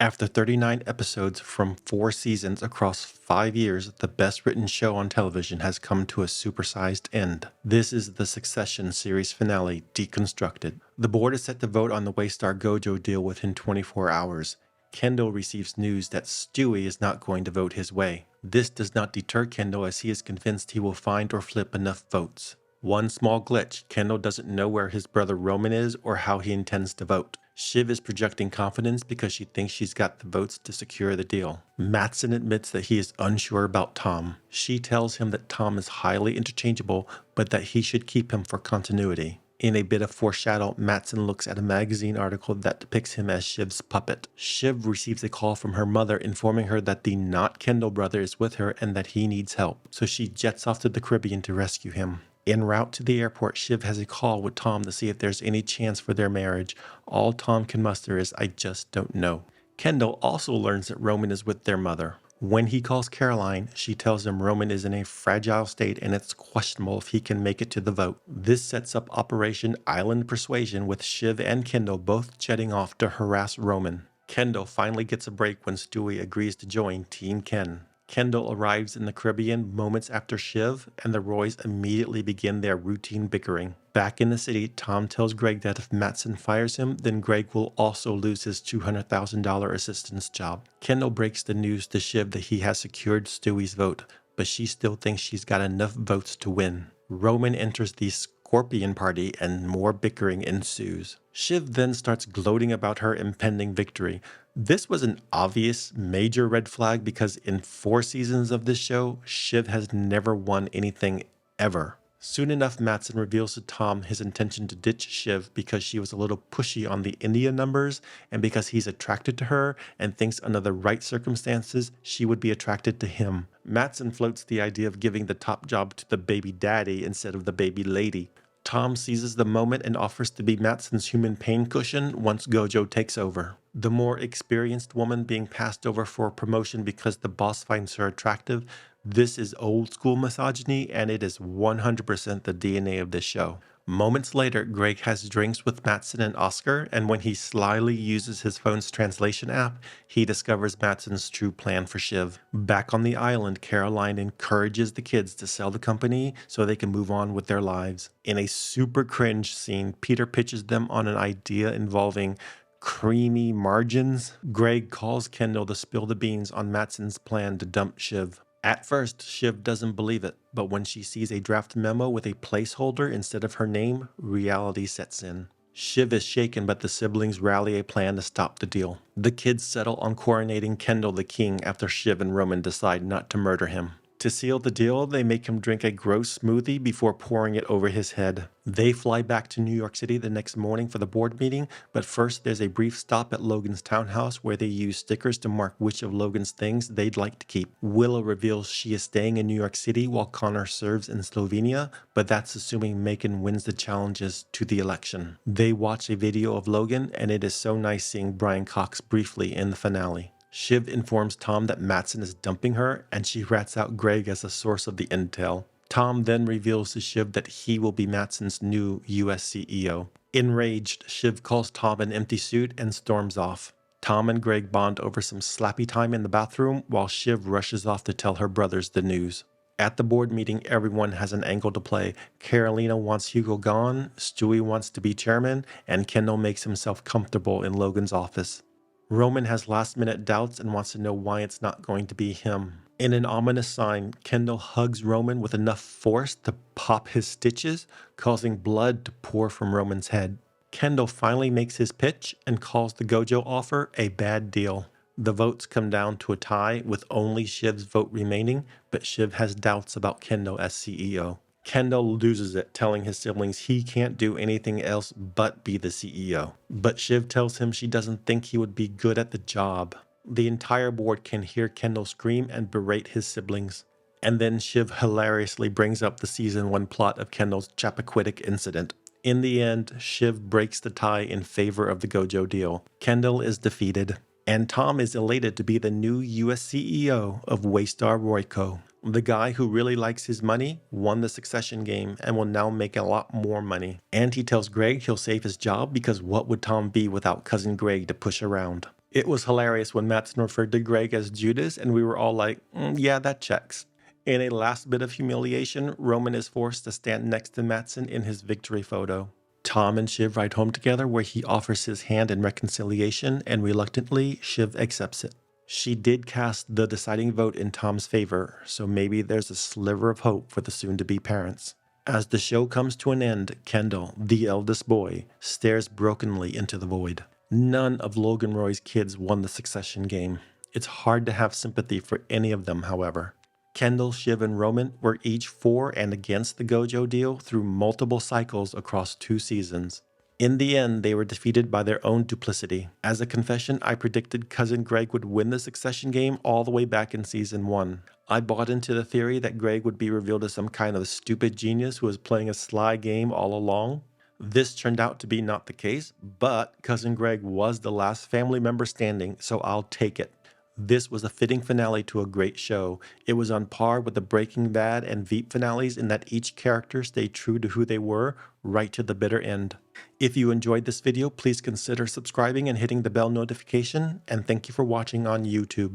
After 39 episodes from 4 seasons across 5 years, the best written show on television has come to a supersized end. This is the Succession series finale, Deconstructed. The board is set to vote on the Waystar Gojo deal within 24 hours. Kendall receives news that Stewie is not going to vote his way. This does not deter Kendall as he is convinced he will find or flip enough votes. One small glitch, Kendall doesn't know where his brother Roman is or how he intends to vote. Shiv is projecting confidence because she thinks she's got the votes to secure the deal. Matsson admits that he is unsure about Tom. She tells him that Tom is highly interchangeable, but that he should keep him for continuity. In a bit of foreshadow, Matsson looks at a magazine article that depicts him as Shiv's puppet. Shiv receives a call from her mother informing her that the not Kendall brother is with her and that he needs help, so she jets off to the Caribbean to rescue him. En route to the airport, Shiv has a call with Tom to see if there's any chance for their marriage. All Tom can muster is, "I just don't know." Kendall also learns that Roman is with their mother. When he calls Caroline, she tells him Roman is in a fragile state and it's questionable if he can make it to the vote. This sets up Operation Island Persuasion with Shiv and Kendall both jetting off to harass Roman. Kendall finally gets a break when Stewie agrees to join Team Ken. Kendall arrives in the Caribbean moments after Shiv, and the Roys immediately begin their routine bickering. Back in the city, Tom tells Greg that if Matsson fires him, then Greg will also lose his $200,000 assistance job. Kendall breaks the news to Shiv that he has secured Stewie's vote, but she still thinks she's got enough votes to win. Roman enters the Scorpion party and more bickering ensues. Shiv then starts gloating about her impending victory. This was an obvious major red flag because in 4 seasons of this show, Shiv has never won anything ever. Soon enough, Matsson reveals to Tom his intention to ditch Shiv because she was a little pushy on the India numbers and because he's attracted to her and thinks under the right circumstances, she would be attracted to him. Matsson floats the idea of giving the top job to the baby daddy instead of the baby lady. Tom seizes the moment and offers to be Matsson's human pain cushion once Gojo takes over. The more experienced woman being passed over for promotion because the boss finds her attractive. This is old school misogyny and it is 100% the DNA of this show. Moments later, Greg has drinks with Matsson and Oscar, and when he slyly uses his phone's translation app, he discovers Matsson's true plan for Shiv. Back on the island, Caroline encourages the kids to sell the company so they can move on with their lives. In a super cringe scene, Peter pitches them on an idea involving creamy margins. Greg calls Kendall to spill the beans on Matsson's plan to dump Shiv. At first, Shiv doesn't believe it, but when she sees a draft memo with a placeholder instead of her name, reality sets in. Shiv is shaken, but the siblings rally a plan to stop the deal. The kids settle on coronating Kendall the king after Shiv and Roman decide not to murder him. To seal the deal, they make him drink a gross smoothie before pouring it over his head. They fly back to New York City the next morning for the board meeting, but first there's a brief stop at Logan's townhouse where they use stickers to mark which of Logan's things they'd like to keep. Willow reveals she is staying in New York City while Connor serves in Slovenia, but that's assuming Macon wins the challenges to the election. They watch a video of Logan, and it is so nice seeing Brian Cox briefly in the finale. Shiv informs Tom that Matsson is dumping her, and she rats out Greg as a source of the intel. Tom then reveals to Shiv that he will be Matsson's new US CEO. Enraged, Shiv calls Tom an empty suit and storms off. Tom and Greg bond over some slappy time in the bathroom while Shiv rushes off to tell her brothers the news. At the board meeting, everyone has an angle to play. Carolina wants Hugo gone, Stewie wants to be chairman, and Kendall makes himself comfortable in Logan's office. Roman has last-minute doubts and wants to know why it's not going to be him. In an ominous sign, Kendall hugs Roman with enough force to pop his stitches, causing blood to pour from Roman's head. Kendall finally makes his pitch and calls the Gojo offer a bad deal. The votes come down to a tie with only Shiv's vote remaining, but Shiv has doubts about Kendall as CEO. Kendall loses it, telling his siblings he can't do anything else but be the CEO. But Shiv tells him she doesn't think he would be good at the job. The entire board can hear Kendall scream and berate his siblings. And then Shiv hilariously brings up the season 1 plot of Kendall's Chappaquiddick incident. In the end, Shiv breaks the tie in favor of the Gojo deal. Kendall is defeated, and Tom is elated to be the new US CEO of Waystar Royco. The guy who really likes his money won the succession game and will now make a lot more money. And he tells Greg he'll save his job because what would Tom be without cousin Greg to push around? It was hilarious when Mattson referred to Greg as Judas, and we were all like, yeah, that checks. In a last bit of humiliation, Roman is forced to stand next to Mattson in his victory photo. Tom and Shiv ride home together where he offers his hand in reconciliation, and reluctantly, Shiv accepts it. She did cast the deciding vote in Tom's favor, so maybe there's a sliver of hope for the soon-to-be parents. As the show comes to an end, Kendall, the eldest boy, stares brokenly into the void. None of Logan Roy's kids won the succession game. It's hard to have sympathy for any of them, however. Kendall, Shiv, and Roman were each for and against the Gojo deal through multiple cycles across 2 seasons. In the end, they were defeated by their own duplicity. As a confession, I predicted Cousin Greg would win the succession game all the way back in Season 1. I bought into the theory that Greg would be revealed as some kind of stupid genius who was playing a sly game all along. This turned out to be not the case, but Cousin Greg was the last family member standing, so I'll take it. This was a fitting finale to a great show. It was on par with the Breaking Bad and Veep finales in that each character stayed true to who they were, right to the bitter end. If you enjoyed this video, please consider subscribing and hitting the bell notification, and thank you for watching on YouTube.